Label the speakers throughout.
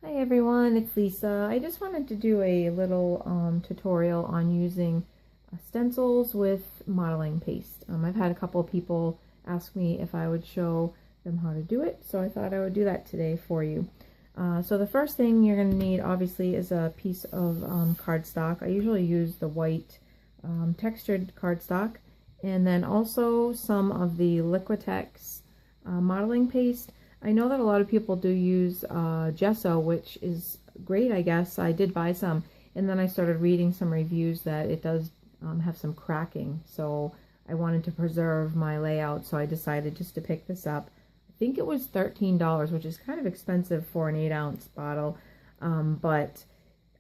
Speaker 1: Hi everyone, it's Lisa. I just wanted to do a little tutorial on using stencils with modeling paste. I've had a couple of people ask me if I would show them how to do it, so I thought I would do that today for you. So the first thing you're going to need obviously is a piece of cardstock. I usually use the white textured cardstock, and then also some of the Liquitex modeling paste. I know that a lot of people do use gesso, which is great, I guess. I did buy some, and then I started reading some reviews that it does have some cracking, so I wanted to preserve my layout, so I decided just to pick this up. I think it was $13, which is kind of expensive for an 8-ounce bottle, but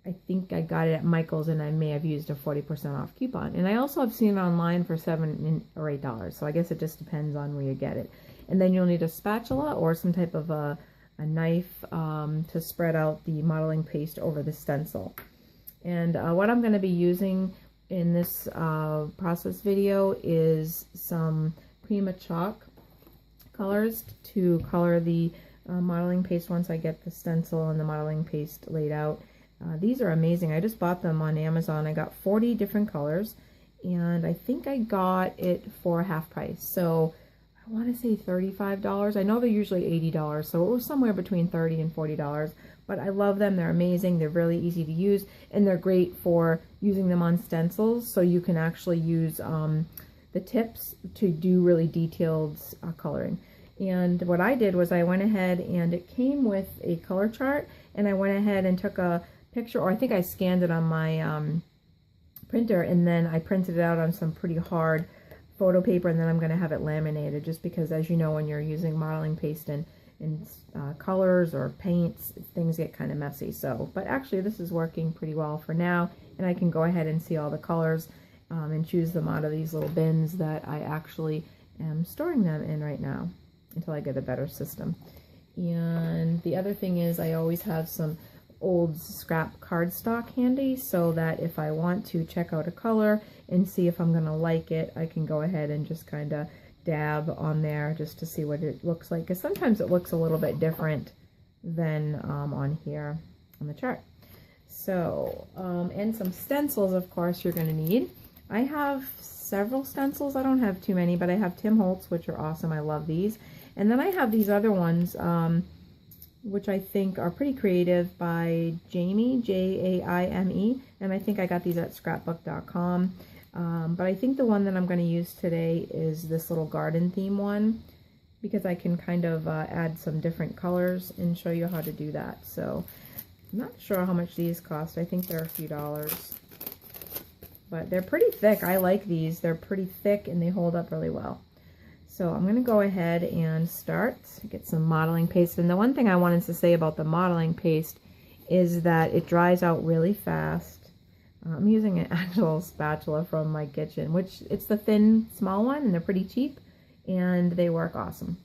Speaker 1: I think I got it at Michael's, and I may have used a 40% off coupon. And I also have seen it online for $7 or $8, so I guess it just depends on where you get it. And then you'll need a spatula or some type of a knife to spread out the modeling paste over the stencil. And what I'm going to be using in this process video is some Prima chalk colors to color the modeling paste once I get the stencil and the modeling paste laid out. These are amazing. I just bought them on Amazon. I got 40 different colors, and I think I got it for half price. So I want to say $35. I know they're usually $80, so it was somewhere between $30 and $40. But I love them. They're amazing. They're really easy to use, and they're great for using them on stencils. So you can actually use the tips to do really detailed coloring. And what I did was I went ahead, and it came with a color chart, and I went ahead and took a picture, or I think I scanned it on my printer, and then I printed it out on some pretty hard photo paper, and then I'm going to have it laminated, just because, as you know, when you're using modeling paste in colors or paints, things get kind of messy. So, but actually this is working pretty well for now, and I can go ahead and see all the colors and choose them out of these little bins that I actually am storing them in right now until I get a better system. And the other thing is I always have some old scrap cardstock handy, so that if I want to check out a color and see if I'm going to like it, I can go ahead and just kind of dab on there just to see what it looks like, because sometimes it looks a little bit different than on here on the chart. So and some stencils, of course, you're going to need. I have several stencils. I don't have too many, but I have Tim Holtz, which are awesome. I love these. And then I have these other ones which I think are pretty creative, by Jamie, Jaime, and I think I got these at scrapbook.com. But I think the one that I'm going to use today is this little garden theme one, because I can kind of add some different colors and show you how to do that. So I'm not sure how much these cost. I think they're a few dollars, but they're pretty thick. I like these. They're pretty thick and they hold up really well. So I'm going to go ahead and start to get some modeling paste. And the one thing I wanted to say about the modeling paste is that it dries out really fast. I'm using an actual spatula from my kitchen, which it's the thin, small one, and they're pretty cheap, and they work awesome.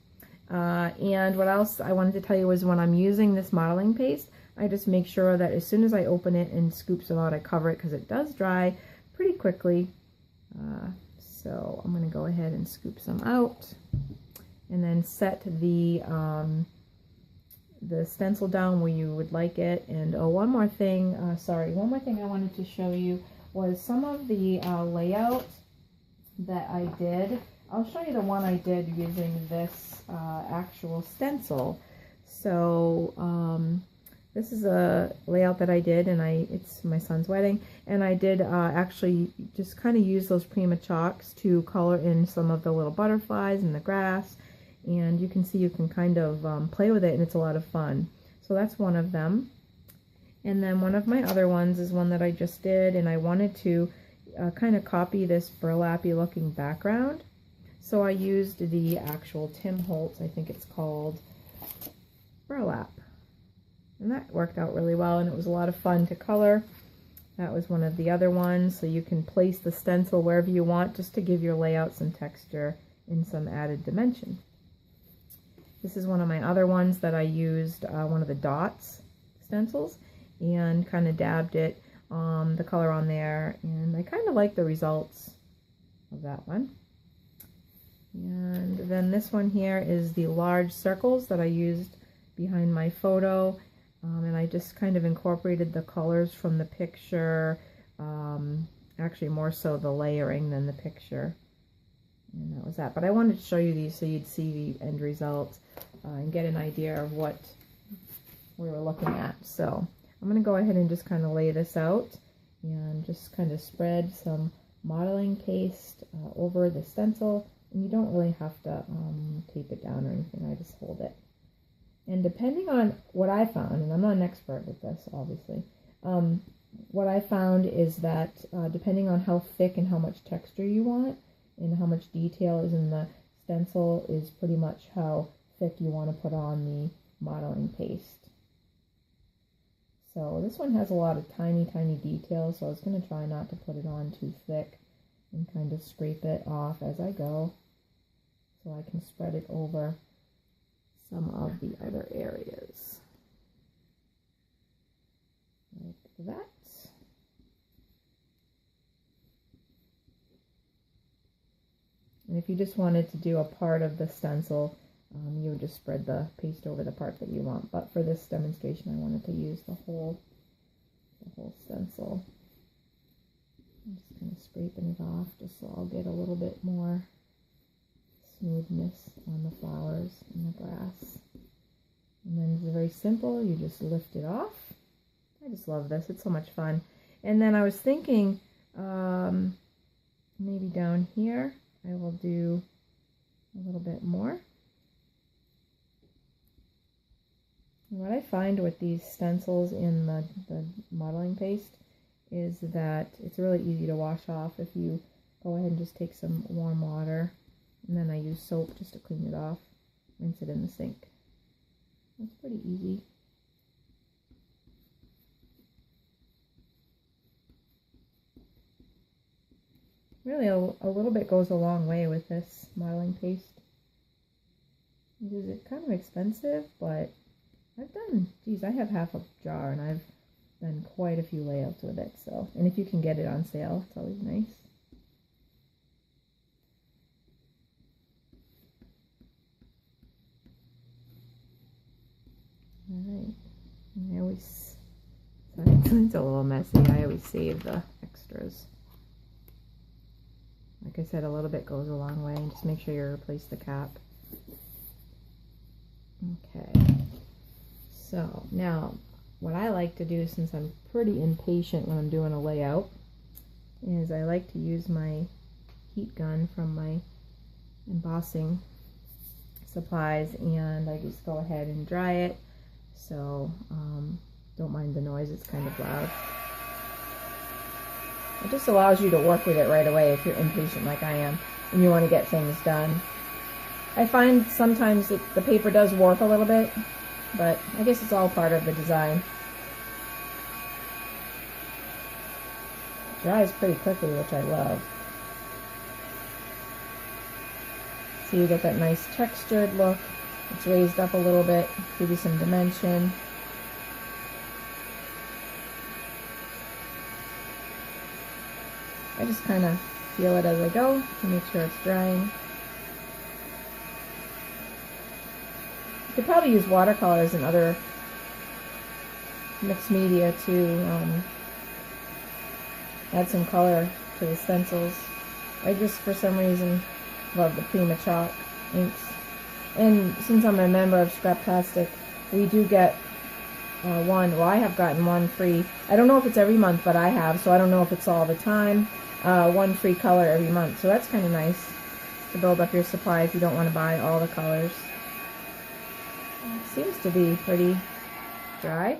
Speaker 1: And what else I wanted to tell you was when I'm using this modeling paste, I just make sure that as soon as I open it and scoop some out, I cover it, because it does dry pretty quickly. So I'm going to go ahead and scoop some out, and then set the stencil down where you would like it. And one more thing I wanted to show you was some of the layout that I did. I'll show you the one I did using this actual stencil. So this is a layout that I did, and it's my son's wedding, and I did actually just kind of use those Prima chalks to color in some of the little butterflies and the grass, and you can see you can kind of play with it, and it's a lot of fun. So that's one of them. And then one of my other ones is one that I just did, and I wanted to kind of copy this burlappy looking background. So I used the actual Tim Holtz, I think it's called Burlap. And that worked out really well, and it was a lot of fun to color. That was one of the other ones, so you can place the stencil wherever you want, just to give your layout some texture and some added dimension. This is one of my other ones that I used, one of the dots stencils, and kind of dabbed it, the color on there, and I kind of like the results of that one. And then this one here is the large circles that I used behind my photo. and I just kind of incorporated the colors from the picture, actually more so the layering than the picture, and that was that. But I wanted to show you these so you'd see the end result and get an idea of what we were looking at. So I'm going to go ahead and just kind of lay this out and just kind of spread some modeling paste over the stencil, and you don't really have to tape it down or anything. I just hold it. And depending on what I found, and I'm not an expert with this obviously, what I found is that depending on how thick and how much texture you want and how much detail is in the stencil is pretty much how thick you want to put on the modeling paste. So this one has a lot of tiny details, so I was going to try not to put it on too thick and kind of scrape it off as I go so I can spread it over some of the other areas. Like that. And if you just wanted to do a part of the stencil, you would just spread the paste over the part that you want. But for this demonstration, I wanted to use the whole stencil. I'm just kind of scraping it off just so I'll get a little bit more smoothness on the flowers and the grass. And then it's very simple. You just lift it off. I just love this. It's so much fun. And then I was thinking maybe down here I will do a little bit more. What I find with these stencils in the modeling paste is that it's really easy to wash off if you go ahead and just take some warm water, and then I use soap just to clean it off, rinse it in the sink. It's pretty easy. Really a little bit goes a long way with this modeling paste. It's kind of expensive, but I've done, geez, I have half a jar and I've done quite a few layouts with it. So, and if you can get it on sale, it's always nice. Alright, and I always, sorry, it's a little messy. I always save the extras. Like I said, a little bit goes a long way, and just make sure you replace the cap. Okay. So now what I like to do, since I'm pretty impatient when I'm doing a layout, is I like to use my heat gun from my embossing supplies, and I just go ahead and dry it. So don't mind the noise, it's kind of loud. It just allows you to work with it right away if you're impatient like I am and you want to get things done. I find sometimes the paper does warp a little bit, but I guess it's all part of the design. It dries pretty quickly, which I love. So you get that nice textured look. It's raised up a little bit, give you some dimension. I just kind of feel it as I go to make sure it's drying. You could probably use watercolors and other mixed media to add some color to the stencils. I just, for some reason, love the Prima chalk inks. And since I'm a member of Scraptastic, we do get I have gotten one free. I don't know if it's every month, but I have, so I don't know if it's all the time. One free color every month, so that's kind of nice to build up your supply if you don't want to buy all the colors. It seems to be pretty dry.